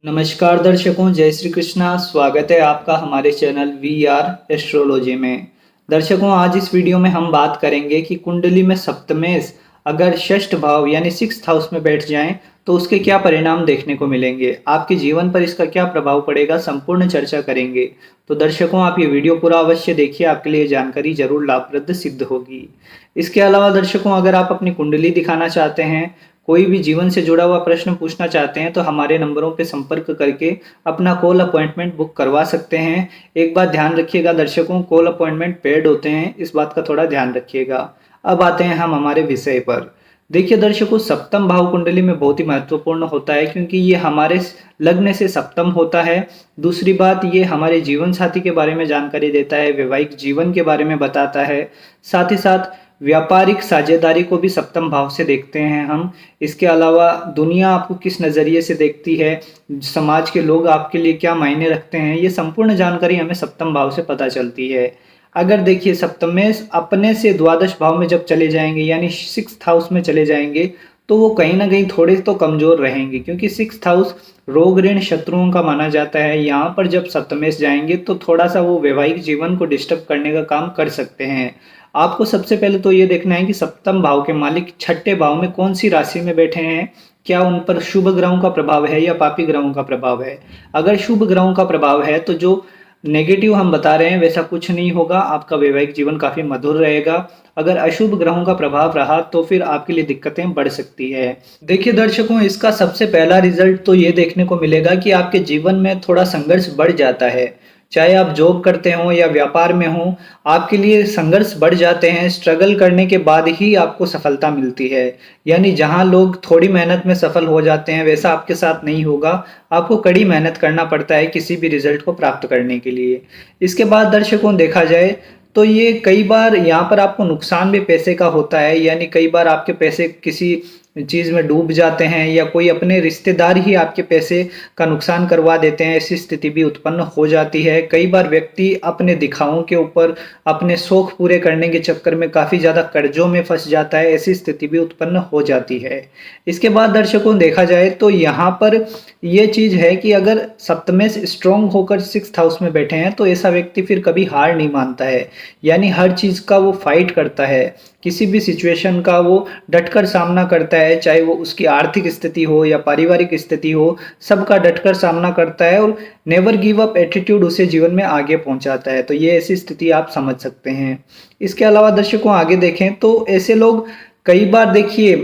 नमस्कार दर्शकों, जय श्री कृष्णा। स्वागत है आपका हमारे चैनल वी आर एस्ट्रोलॉजी में। दर्शकों, आज इस वीडियो में हम बात करेंगे कि कुंडली में सप्तमेश अगर षष्ठ भाव यानी सिक्स्थ हाउस में बैठ जाएं तो उसके क्या परिणाम देखने को मिलेंगे, आपके जीवन पर इसका क्या प्रभाव पड़ेगा, संपूर्ण चर्चा करेंगे। तो दर्शकों, आप ये वीडियो पूरा अवश्य देखिए, आपके लिए जानकारी जरूर लाभप्रद सिद्ध होगी। इसके अलावा दर्शकों, अगर आप अपनी कुंडली दिखाना चाहते हैं, कोई भी जीवन से जुड़ा हुआ प्रश्न पूछना चाहते हैं तो हमारे नंबरों पे संपर्क करके अपना कॉल अपॉइंटमेंट बुक करवा सकते हैं। एक बात ध्यान रखिएगा दर्शकों, कॉल अपॉइंटमेंट पेड होते हैं, इस बात का थोड़ा ध्यान रखिएगा। अब आते हैं हम हमारे विषय पर। देखिए दर्शकों, सप्तम भाव कुंडली में बहुत ही महत्वपूर्ण होता है क्योंकि ये हमारे लग्न से सप्तम होता है। दूसरी बात, ये हमारे जीवन साथी के बारे में जानकारी देता है, वैवाहिक जीवन के बारे में बताता है। साथ ही साथ व्यापारिक साझेदारी को भी सप्तम भाव से देखते हैं हम। इसके अलावा दुनिया आपको किस नज़रिए से देखती है, समाज के लोग आपके लिए क्या मायने रखते हैं, ये संपूर्ण जानकारी हमें सप्तम भाव से पता चलती है। अगर देखिए सप्तमेश अपने से द्वादश भाव में जब चले जाएंगे यानी सिक्स्थ हाउस में चले जाएंगे तो वो कहीं ना कहीं थोड़े तो कमजोर रहेंगे क्योंकि सिक्स्थ हाउस रोग ऋण शत्रुओं का माना जाता है। यहाँ पर जब सप्तमेश जाएंगे तो थोड़ा सा वो वैवाहिक जीवन को डिस्टर्ब करने का काम कर सकते हैं। आपको सबसे पहले तो ये देखना है कि सप्तम भाव के मालिक छठे भाव में कौन सी राशि में बैठे हैं, क्या उन पर शुभ ग्रहों का प्रभाव है या पापी ग्रहों का प्रभाव है। अगर शुभ ग्रहों का प्रभाव है तो जो नेगेटिव हम बता रहे हैं वैसा कुछ नहीं होगा, आपका वैवाहिक जीवन काफी मधुर रहेगा। अगर अशुभ ग्रहों का प्रभाव रहा तो फिर आपके लिए दिक्कतें बढ़ सकती है। देखिए दर्शकों, इसका सबसे पहला रिजल्ट तो ये देखने को मिलेगा कि आपके जीवन में थोड़ा संघर्ष बढ़ जाता है। चाहे आप जॉब करते हो या व्यापार में हो, आपके लिए संघर्ष बढ़ जाते हैं। स्ट्रगल करने के बाद ही आपको सफलता मिलती है। यानी जहां लोग थोड़ी मेहनत में सफल हो जाते हैं वैसा आपके साथ नहीं होगा। आपको कड़ी मेहनत करना पड़ता है किसी भी रिजल्ट को प्राप्त करने के लिए। इसके बाद दर्शकों, देखा जाए तो ये कई बार यहाँ पर आपको नुकसान भी पैसे का होता है। यानी कई बार आपके पैसे किसी चीज में डूब जाते हैं या कोई अपने रिश्तेदार ही आपके पैसे का नुकसान करवा देते हैं, ऐसी स्थिति भी उत्पन्न हो जाती है। कई बार व्यक्ति अपने दिखावों के ऊपर अपने शौक पूरे करने के चक्कर में काफी ज्यादा कर्जों में फंस जाता है, ऐसी स्थिति भी उत्पन्न हो जाती है। इसके बाद दर्शकों, देखा जाए तो यहाँ पर ये चीज है कि अगर सप्तमेश स्ट्रॉन्ग होकर सिक्स्थ हाउस में बैठे हैं तो ऐसा व्यक्ति फिर कभी हार नहीं मानता है। यानी हर चीज का वो फाइट करता है, किसी भी सिचुएशन का वो डटकर सामना करता है, चाहे वो उसकी आर्थिक स्थिति हो या पारिवारिक स्थिति हो, सबका डटकर सामना करता है और नेवर गिव अप एटीट्यूड उसे जीवन में आगे पहुंचाता है। तो ये ऐसी स्थिति आप समझ सकते हैं। इसके अलावा दर्शकों, आगे देखें तो ऐसे लोग कई बार देखिए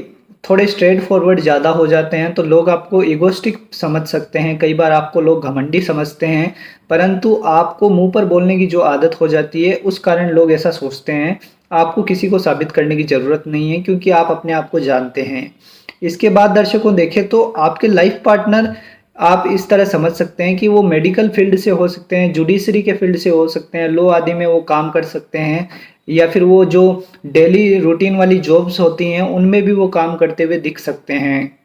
थोड़े स्ट्रेट फॉरवर्ड ज़्यादा हो जाते हैं तो लोग आपको इगोस्टिक समझ सकते हैं। कई बार आपको लोग घमंडी समझते हैं, परंतु आपको मुंह पर बोलने की जो आदत हो जाती है उस कारण लोग ऐसा सोचते हैं। आपको किसी को साबित करने की ज़रूरत नहीं है क्योंकि आप अपने आप को जानते हैं। इसके बाद दर्शकों देखें तो आपके लाइफ पार्टनर आप इस तरह समझ सकते हैं कि वो मेडिकल फील्ड से हो सकते हैं, जुडिशरी के फील्ड से हो सकते हैं, लॉ आदि में वो काम कर सकते हैं, या फिर वो जो डेली रूटीन वाली जॉब्स होती हैं उनमें भी वो काम करते हुए दिख सकते हैं।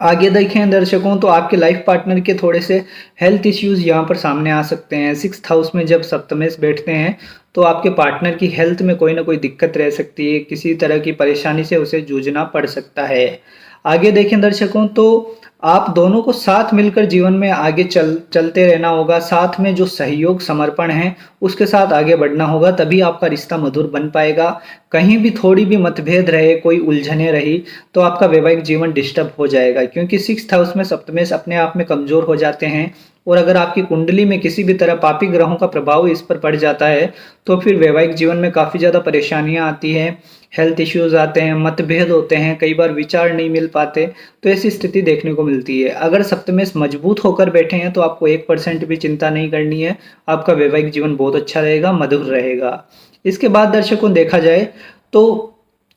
आगे देखें दर्शकों तो आपके लाइफ पार्टनर के थोड़े से हेल्थ इश्यूज यहाँ पर सामने आ सकते हैं। सिक्स्थ हाउस में जब सप्तमेश बैठते हैं तो आपके पार्टनर की हेल्थ में कोई ना कोई दिक्कत रह सकती है, किसी तरह की परेशानी से उसे जूझना पड़ सकता है। आगे देखें दर्शकों तो आप दोनों को साथ मिलकर जीवन में आगे चलते रहना होगा। साथ में जो सहयोग समर्पण है उसके साथ आगे बढ़ना होगा, तभी आपका रिश्ता मधुर बन पाएगा। कहीं भी थोड़ी भी मतभेद रहे, कोई उलझने रही तो आपका वैवाहिक जीवन डिस्टर्ब हो जाएगा क्योंकि सिक्स्थ हाउस में सप्तमेश अपने आप में कमजोर हो जाते हैं। और अगर आपकी कुंडली में किसी भी तरह पापी ग्रहों का प्रभाव इस पर पड़ जाता है तो फिर वैवाहिक जीवन में काफ़ी ज़्यादा परेशानियां आती हैं, हेल्थ इश्यूज आते हैं, मतभेद होते हैं, कई बार विचार नहीं मिल पाते, तो ऐसी स्थिति देखने को मिलती है। अगर सप्तमेश मजबूत होकर बैठे हैं तो आपको 1% भी चिंता नहीं करनी है, आपका वैवाहिक जीवन बहुत अच्छा रहेगा, मधुर रहेगा। इसके बाद दर्शकों देखा जाए तो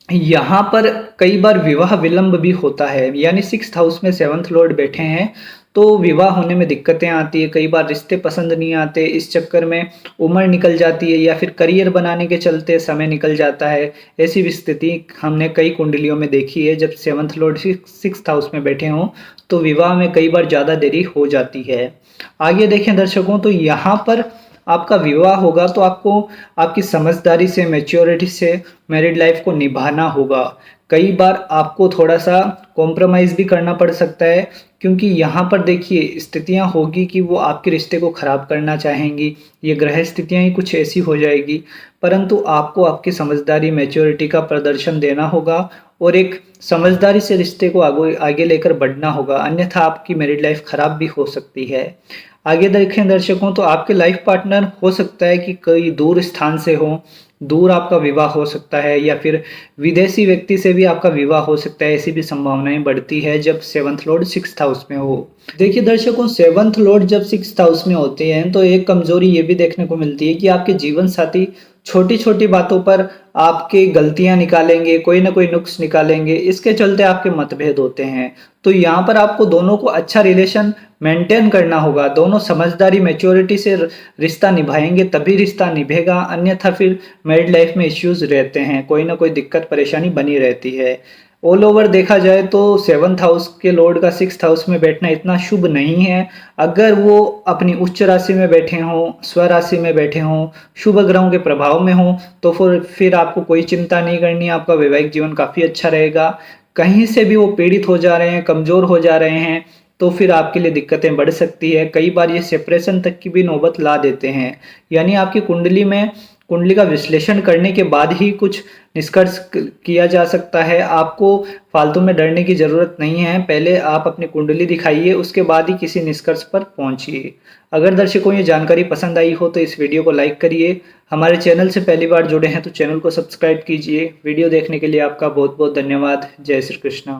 यहाँ पर कई बार विवाह विलंब भी होता है। यानी सिक्स्थ हाउस में सेवंथ लॉर्ड बैठे हैं तो विवाह होने में दिक्कतें आती है, कई बार रिश्ते पसंद नहीं आते, इस चक्कर में उम्र निकल जाती है या फिर करियर बनाने के चलते समय निकल जाता है। ऐसी भी स्थिति हमने कई कुंडलियों में देखी है, जब सेवंथ लॉर्ड सिक्स्थ हाउस में बैठे हों तो विवाह में कई बार ज़्यादा देरी हो जाती है। आगे देखें दर्शकों तो यहाँ पर आपका विवाह होगा तो आपको आपकी समझदारी से, मैच्योरिटी से मैरिड लाइफ को निभाना होगा। कई बार आपको थोड़ा-सा कॉम्प्रोमाइज़ भी करना पड़ सकता है, क्योंकि यहाँ पर देखिए स्थितियाँ होगी कि वो आपके रिश्ते को ख़राब करना चाहेंगी, ये ग्रह स्थितियाँ ही कुछ ऐसी हो जाएगी, परंतु आपको आपकी समझदारी, मैच्योरिटी का प्रदर्शन देना होगा और एक समझदारी से रिश्ते को आगे आगे लेकर बढ़ना होगा, अन्यथा आपकी मैरिड लाइफ़ ख़राब भी हो सकती है। आगे देखें दर्शकों, तो आपके लाइफ़ पार्टनर हो सकता है कि कई दूर स्थान से हों, दूर आपका विवाह हो सकता है या फिर विदेशी व्यक्ति से भी आपका विवाह हो सकता है, ऐसी भी संभावनाएँ बढ़ती है जब 7th लॉर्ड 6th हाउस में हो। देखिए दर्शकों, 7th लॉर्ड जब 6th हाउस में होते हैं तो एक कमज़ोरी ये भी देखने को मिलती है कि आपके जीवन साथी छोटी-छोटी बातों पर आपकी गलतियाँ निकालेंगे, कोई न कोई नुक्स निकालेंगे, इसके चलते आपके मतभेद होते हैं। तो यहाँ पर आपको दोनों को अच्छा रिलेशन मेंटेन करना होगा, दोनों समझदारी, मैच्योरिटी से रिश्ता निभाएँगे तभी रिश्ता निभेगा, अन्यथा फिर मैरिड लाइफ़ में इश्यूज़ रहते हैं, कोई न कोई दिक्कत परेशानी बनी रहती है। ऑल ओवर देखा जाए तो 7th हाउस के लॉर्ड का 6th हाउस में बैठना इतना शुभ नहीं है। अगर वो अपनी उच्च राशि में बैठे हों, स्वराशि में बैठे हों, शुभ ग्रहों के प्रभाव में हों, तो फिर आपको कोई चिंता नहीं करनी, आपका वैवाहिक जीवन काफ़ी अच्छा रहेगा। कहीं से भी वो पीड़ित हो जा रहे हैं, कमज़ोर हो जा रहे हैं, तो फिर आपके लिए दिक्कतें बढ़ सकती है। कई बार ये सेपरेशन तक की भी नौबत ला देते हैं। यानी आपकी कुंडली का विश्लेषण करने के बाद ही कुछ निष्कर्ष किया जा सकता है। आपको फालतू में डरने की ज़रूरत नहीं है। पहले आप अपनी कुंडली दिखाइए, उसके बाद ही किसी निष्कर्ष पर पहुँचिए। अगर दर्शकों ये जानकारी पसंद आई हो तो इस वीडियो को लाइक करिए। हमारे चैनल से पहली बार जुड़े हैं तो चैनल को सब्सक्राइब कीजिए। वीडियो देखने के लिए आपका बहुत-बहुत धन्यवाद। जय श्री कृष्ण।